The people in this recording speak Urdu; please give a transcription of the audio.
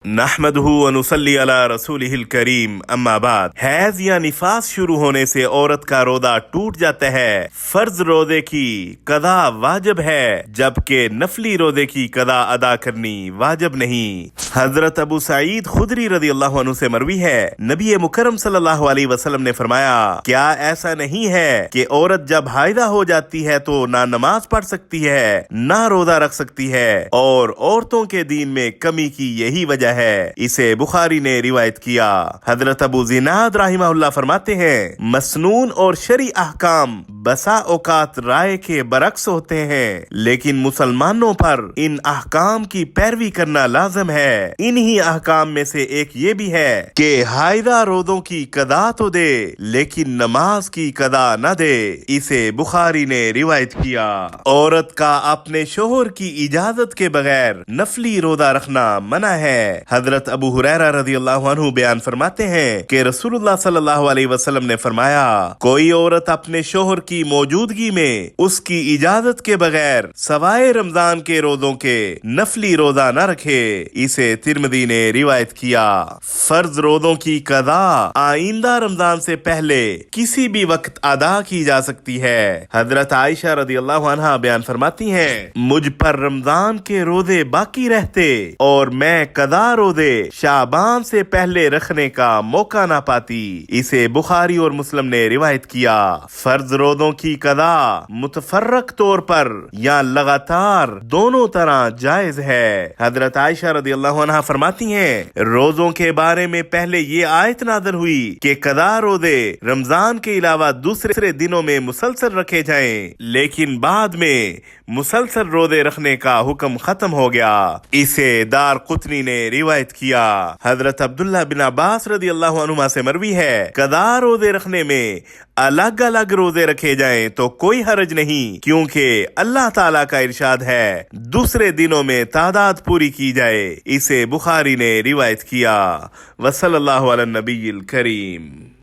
نحمدہ ونصلی علی رسولہ الکریم اما بعد۔ حیض یا نفاس شروع ہونے سے عورت کا روزہ ٹوٹ جاتا ہے۔ فرض روزے کی قضا واجب ہے جبکہ نفلی روزے کی قضا ادا کرنی واجب نہیں۔ حضرت ابو سعید خدری رضی اللہ عنہ سے مروی ہے، نبی مکرم صلی اللہ علیہ وسلم نے فرمایا، کیا ایسا نہیں ہے کہ عورت جب حائضہ ہو جاتی ہے تو نہ نماز پڑھ سکتی ہے نہ روزہ رکھ سکتی ہے، اور عورتوں کے دین میں کمی کی یہی وجہ ہے۔ اسے بخاری نے روایت کیا۔ حضرت ابو زناد رحمہ اللہ فرماتے ہیں، مسنون اور شرعی احکام بسا اوقات رائے کے برعکس ہوتے ہیں، لیکن مسلمانوں پر ان احکام کی پیروی کرنا لازم ہے۔ انہی احکام میں سے ایک یہ بھی ہے کہ حائضہ روزوں کی قضا تو دے لیکن نماز کی قضا نہ دے۔ اسے بخاری نے روایت کیا۔ عورت کا اپنے شوہر کی اجازت کے بغیر نفلی روزہ رکھنا منع ہے۔ حضرت ابو ہریرہ رضی اللہ عنہ بیان فرماتے ہیں کہ رسول اللہ صلی اللہ علیہ وسلم نے فرمایا، کوئی عورت اپنے شوہر کی موجودگی میں اس کی اجازت کے بغیر سوائے رمضان کے روزوں کے نفلی روزہ نہ رکھے۔ اسے ترمذی نے روایت کیا۔ فرض روزوں کی قضا آئندہ رمضان سے پہلے کسی بھی وقت ادا کی جا سکتی ہے۔ حضرت عائشہ رضی اللہ عنہا بیان فرماتی ہیں، مجھ پر رمضان کے روزے باقی رہتے اور میں قضا روزے شعبان سے پہلے رکھنے کا موقع نہ پاتی۔ اسے بخاری اور مسلم نے روایت کیا۔ فرض روزوں کی قضا متفرق طور پر یا لگاتار دونوں طرح جائز ہے۔ حضرت عائشہ رضی اللہ عنہا فرماتی ہیں، روزوں کے بارے میں پہلے یہ آیت نازل ہوئی کہ قضا روزے رمضان کے علاوہ دوسرے دنوں میں مسلسل رکھے جائیں، لیکن بعد میں مسلسل روزے رکھنے کا حکم ختم ہو گیا۔ اسے دار قطنی نے روایت کیا۔ حضرت عبداللہ بن عباس رضی اللہ عنہما سے مروی ہے، قضا روزے رکھنے میں الگ الگ روزے رکھے جائیں تو کوئی حرج نہیں، کیونکہ اللہ تعالیٰ کا ارشاد ہے دوسرے دنوں میں تعداد پوری کی جائے۔ اسے بخاری نے روایت کیا۔ وصلی اللہ علی النبی الکریم۔